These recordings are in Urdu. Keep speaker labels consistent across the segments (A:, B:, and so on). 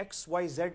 A: XYZ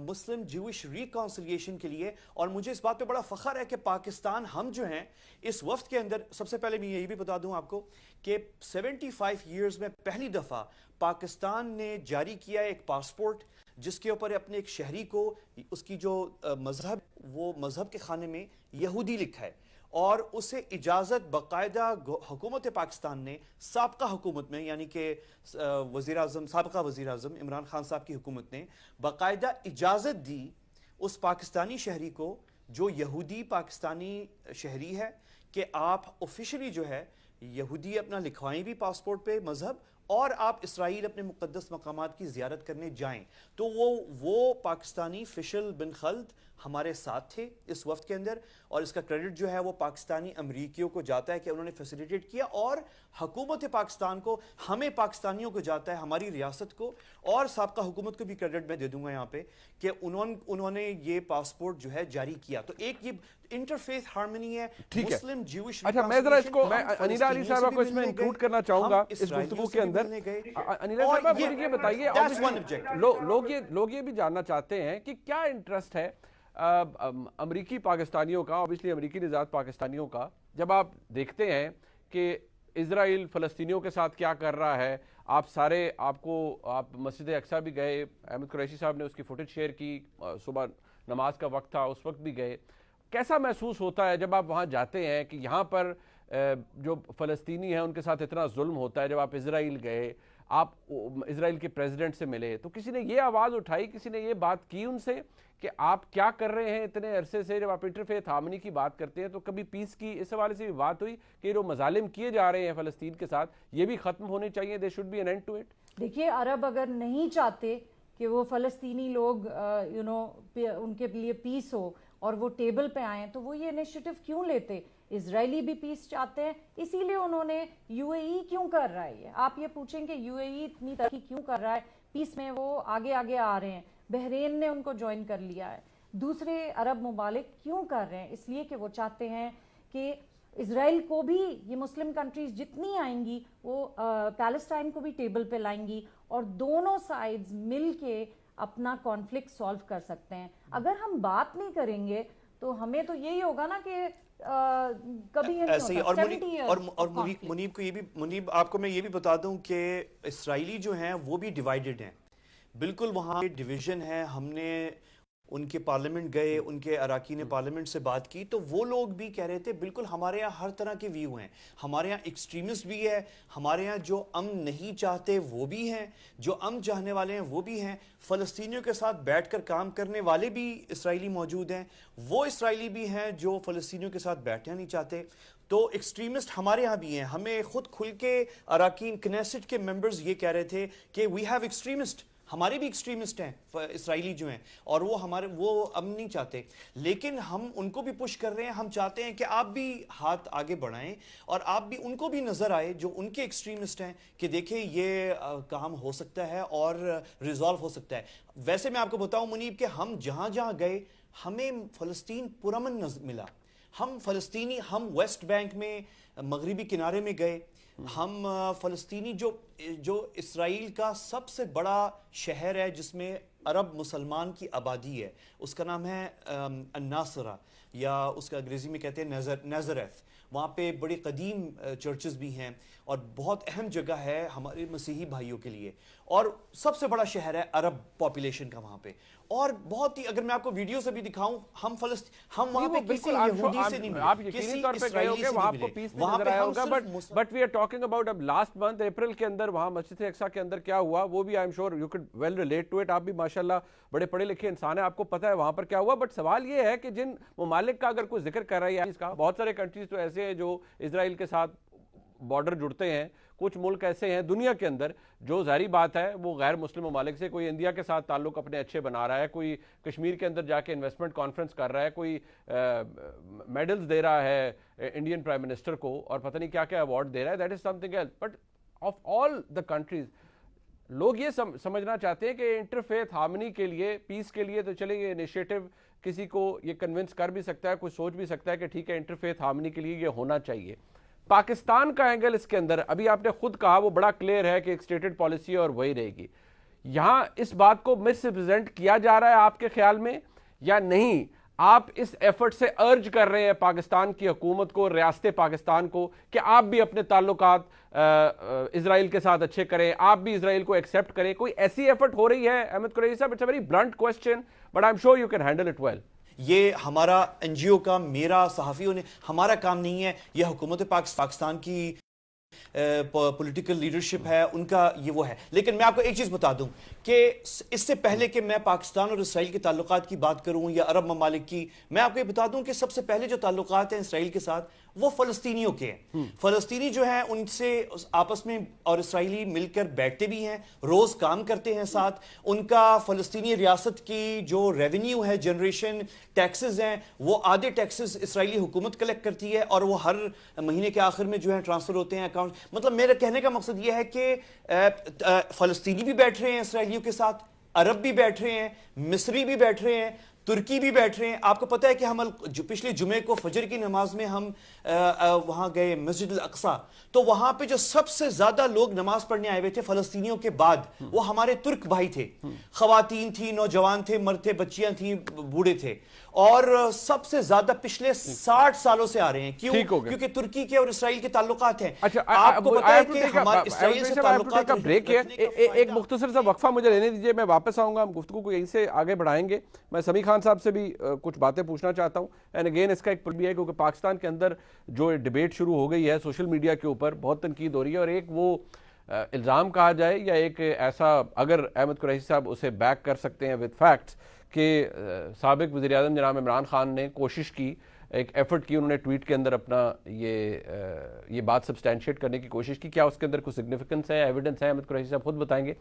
A: مسلم جوش ریکانسلیشن کے لیے. اور مجھے اس بات پہ بڑا فخر ہے کہ پاکستان ہم جو ہیں اس وفد کے اندر, سب سے پہلے میں یہی بھی بتا دوں آپ کو کہ 75 ایئرز میں پہلی دفعہ پاکستان نے جاری کیا ایک پاسپورٹ جس کے اوپر اپنے ایک شہری کو اس کی جو مذہب, وہ مذہب کے خانے میں یہودی لکھا ہے, اور اسے اجازت باقاعدہ حکومت پاکستان نے سابقہ حکومت میں, یعنی کہ سابقہ وزیر اعظم عمران خان صاحب کی حکومت نے باقاعدہ اجازت دی اس پاکستانی شہری کو جو یہودی پاکستانی شہری ہے کہ آپ آفیشلی جو ہے یہودی اپنا لکھوائیں بھی پاسپورٹ پہ مذہب, اور آپ اسرائیل اپنے مقدس مقامات کی زیارت کرنے جائیں. تو وہ پاکستانی فیشل بن خلد ہمارے ساتھ تھے اس وفد کے اندر, اور اس کا کریڈٹ جو ہے وہ پاکستانی امریکیوں کو جاتا ہے کہ انہوں نے فیسیلیٹیٹ کیا, اور حکومت پاکستان کو, ہمیں پاکستانیوں کو جاتا ہے, ہماری ریاست کو اور سابقہ حکومت کو بھی کریڈٹ میں دے دوں گا یہاں پہ کہ انہوں نے یہ پاسپورٹ جو ہے جاری کیا. تو ایک یہ انٹرفیتھ ہارمنی ہے مسلم جیوش.
B: اچھا میں ذرا اس کو انیلا علی صاحبہ کو اس میں انکلوڈ کرنا چاہوں گا اس گفتگو کے اندر. انیلا صاحبہ مجھے یہ بتائیے, لوگ یہ بھی جاننا چاہتے ہیں کہ کیا انٹرسٹ ہے امریکی پاکستانیوں کا, اوبیسلی امریکی نژاد پاکستانیوں کا, جب آپ دیکھتے ہیں کہ اسرائیل فلسطینیوں کے ساتھ کیا کر رہا ہے. آپ مسجد اقصیٰ بھی گئے, احمد قریشی صاحب نے اس کی فوٹیج شیئر کی, صبح نماز کا وقت تھا اس وقت بھی گئے. کیسا محسوس ہوتا ہے جب آپ وہاں جاتے ہیں کہ یہاں پر جو فلسطینی ہیں ان کے ساتھ اتنا ظلم ہوتا ہے؟ جب آپ اسرائیل گئے, آپ اسرائیل کے پریزیڈنٹ سے ملے, تو کسی نے یہ آواز اٹھائی, کسی نے یہ بات کی ان سے کہ آپ کیا کر رہے ہیں اتنے عرصے سے؟ جب آپ انٹرفیتھ ہارمنی کی بات کرتے ہیں تو کبھی پیس کی اس حوالے سے بھی بات ہوئی کہ جو مظالم کیے جا رہے ہیں فلسطین کے ساتھ یہ بھی ختم ہونے چاہیے, they should be an end to it?
C: دیکھیے, عرب اگر نہیں چاہتے کہ وہ فلسطینی لوگ ان کے لیے پیس ہو اور وہ ٹیبل پہ آئیں تو وہ یہ انیشیٹو کیوں لیتے؟ اسرائیلی بھی پیس چاہتے ہیں, اسی لیے انہوں نے یو اے ای کیوں کر رہا ہے. آپ یہ پوچھیں کہ یو اے ای اتنی ترقی کیوں کر رہا ہے, پیس میں وہ آگے آ رہے ہیں, بحرین نے ان کو جوائن کر لیا ہے, دوسرے عرب ممالک کیوں کر رہے ہیں؟ اس لیے کہ وہ چاہتے ہیں کہ اسرائیل کو بھی, یہ مسلم کنٹریز جتنی آئیں گی وہ پیلسٹائن کو بھی ٹیبل پہ لائیں گی, اور دونوں سائیڈز مل کے اپنا کانفلکٹ سالو کر سکتے ہیں. اگر ہم بات نہیں کریں گے تو ہمیں تو یہی ہوگا نا کہ کبھی
A: ایسے ہی. اور منیب کو یہ بھی, منیب آپ کو میں یہ بھی بتا دوں کہ اسرائیلی جو ہیں وہ بھی ڈیوائیڈڈ ہیں, بالکل وہاں ڈویژن ہے. ہم نے ان کے پارلیمنٹ گئے, ان کے اراکین پارلیمنٹ سے بات کی, تو وہ لوگ بھی کہہ رہے تھے بالکل ہمارے یہاں ہر طرح کے ویو ہیں, ہمارے یہاں ایکسٹریمسٹ بھی ہے, ہمارے یہاں جو امن نہیں چاہتے وہ بھی ہیں, جو امن چاہنے والے ہیں وہ بھی ہیں, فلسطینیوں کے ساتھ بیٹھ کر کام کرنے والے بھی اسرائیلی موجود ہیں, وہ اسرائیلی بھی ہیں جو فلسطینیوں کے ساتھ بیٹھنا نہیں چاہتے. تو ایکسٹریمسٹ ہمارے ہاں بھی ہیں. ہمیں خود کھل کے اراکین کنیسٹ کے ممبرز یہ کہہ رہے تھے کہ وی ہیو ایکسٹریمسٹ, ہمارے بھی ایکسٹریمسٹ ہیں اسرائیلی جو ہیں, اور وہ امن نہیں چاہتے. لیکن ہم ان کو بھی پش کر رہے ہیں, ہم چاہتے ہیں کہ آپ بھی ہاتھ آگے بڑھائیں اور آپ بھی ان کو بھی نظر آئے جو ان کے ایکسٹریمسٹ ہیں کہ دیکھیں یہ کام ہو سکتا ہے اور ریزالو ہو سکتا ہے. ویسے میں آپ کو بتاؤں منیب کہ ہم جہاں جہاں گئے ہمیں فلسطین پرامن ملا. ہم فلسطینی, ہم ویسٹ بینک میں مغربی کنارے میں گئے, ہم فلسطینی جو اسرائیل کا سب سے بڑا شہر ہے جس میں عرب مسلمان کی آبادی ہے, اس کا نام ہے الناصرہ, یا اس کا انگریزی میں کہتے ہیں نازریت. وہاں پہ بڑی قدیم چرچز بھی ہیں اور بہت اہم جگہ ہے ہمارے مسیحی بھائیوں کے لیے, اور سب سے بڑا شہر ہے عرب پاپولیشن کا وہاں پہ. اور بہت ہی, اگر میں آپ کو ویڈیو سے بھی دکھاؤں, ہم وہاں پہ کسی یہودی سے نہیں ملے,
B: آپ یقینی طور پہ گئے ہوگے, وہاں آپ کو پیس بھی نظر آیا ہوگا. But we are talking about اب لاسٹ منتھ اپریل کے اندر وہاں مسجد اقصیٰ کے اندر کیا ہوا, وہ بھی I am sure you could will relate to it. آپ بھی ماشاءاللہ بڑے پڑھے لکھے انسان ہیں, آپ کو پتہ ہے وہاں پر کیا ہوا. بٹ سوال یہ ہے کہ جن ممالک کا اگر کوئی ذکر کر رہا ہے, اس کا بہت سارے کنٹریز تو ایسے ہیں جو اسرائیل کے ساتھ بارڈر جڑتے ہیں, کچھ ملک ایسے ہیں دنیا کے اندر جو ظاہری بات ہے وہ غیر مسلم ممالک سے, کوئی انڈیا کے ساتھ تعلق اپنے اچھے بنا رہا ہے, کوئی کشمیر کے اندر جا کے انویسٹمنٹ کانفرنس کر رہا ہے, کوئی میڈلز دے رہا ہے انڈین پرائم منسٹر کو اور پتہ نہیں کیا کیا ایوارڈ دے رہا ہے. That is something else. But of all the countries لوگ یہ سمجھنا چاہتے ہیں کہ انٹرفیتھ ہارمنی کے لیے, پیس کے لیے تو چلے یہ انیشیٹو کسی کو یہ کنونس کر بھی سکتا ہے, کوئی سوچ بھی سکتا ہے کہ ٹھیک ہے انٹرفیتھ ہارمنی کے لیے یہ ہونا چاہیے. پاکستان کا اینگل اس کے اندر ابھی آپ نے خود کہا وہ بڑا کلیئر ہے کہ ایک سٹیٹڈ پالیسی ہے اور وہی رہے گی. یہاں اس بات کو مس ریپرزینٹ کیا جا رہا ہے آپ کے خیال میں یا نہیں؟ آپ اس ایفرٹ سے ارج کر رہے ہیں پاکستان کی حکومت کو, ریاست پاکستان کو, کہ آپ بھی اپنے تعلقات اسرائیل کے ساتھ اچھے کریں, آپ بھی اسرائیل کو ایکسیپٹ کریں. کوئی ایسی ایفرٹ ہو رہی ہے Ahmad Qureshi Sahib? It's a very blunt question but I am sure you can handle it well.
A: یہ ہمارا این جی او کا, میرا, صحافیوں نے, ہمارا کام نہیں ہے. یہ حکومت پاکستان کی پولیٹیکل لیڈرشپ ہے, ان کا یہ وہ ہے. لیکن میں آپ کو ایک چیز بتا دوں کہ اس سے پہلے کہ میں پاکستان اور اسرائیل کے تعلقات کی بات کروں یا عرب ممالک کی, میں آپ کو یہ بتا دوں کہ سب سے پہلے جو تعلقات ہیں اسرائیل کے ساتھ وہ فلسطینیوں کے ہیں. فلسطینی جو ہیں ان سے آپس میں اور اسرائیلی مل کر بیٹھتے بھی ہیں, روز کام کرتے ہیں ساتھ. ان کا فلسطینی ریاست کی جو ریونیو ہے, جنریشن ٹیکسز ہیں, وہ آدھے ٹیکسز اسرائیلی حکومت کلیکٹ کرتی ہے اور وہ ہر مہینے کے آخر میں جو ہے ٹرانسفر ہوتے ہیں اکاؤنٹ. مطلب میرے کہنے کا مقصد یہ ہے کہ فلسطینی بھی بیٹھ رہے ہیں اسرائیلیوں کے ساتھ, عرب بھی بیٹھ رہے ہیں, مصری بھی بیٹھ رہے ہیں, ترکی بھی بیٹھ رہے ہیں. آپ کو پتہ ہے کہ ہم پچھلے جمعے کو فجر کی نماز میں ہم وہاں گئے مسجد الاقصی, تو وہاں پہ جو سب سے زیادہ لوگ نماز پڑھنے آئے ہوئے تھے فلسطینیوں کے بعد, وہ ہمارے ترک بھائی تھے. خواتین تھی, نوجوان تھے, مرد تھے, بچیاں تھیں, بوڑھے تھے, اور سب سے زیادہ پچھلے 60 سالوں سے آ رہے ہیں. کیوں؟ کیونکہ ترکی کے اور اسرائیل کے تعلقات ہیں. آپ کو پتہ ہے کہ ہمارے اسرائیل سے تعلقات
B: کا بریک ہے. ایک مختصر سا وقفہ مجھے لینے دیجیے, میں واپس آؤں گا, ہم گفتگو کو یہیں سے آگے بڑھائیں گے. میں سمیع خان صاحب سے بھی کچھ باتیں پوچھنا چاہتا ہوں. اینڈ اگین اس کا ایک پل بھی ہے کیونکہ پاکستان کے اندر جو ڈیبیٹ شروع ہو گئی ہے سوشل میڈیا کے اوپر, بہت تنقید ہو رہی ہے, اور ایک وہ الزام کہا جائے یا ایک ایسا, اگر احمد قریشی صاحب اسے بیک کر سکتے ہیں ود فیکٹس, کہ سابق وزیر اعظم جناب عمران خان نے کوشش کی, ایک ایفرٹ کی, انہوں نے ٹویٹ کے اندر اپنا یہ بات سبسٹینشیٹ کرنے کی کوشش کی. کیا اس کے اندر کوئی سگنیفیکنس ہے, ایویڈنس ہے؟ احمد قریشی صاحب خود بتائیں گے.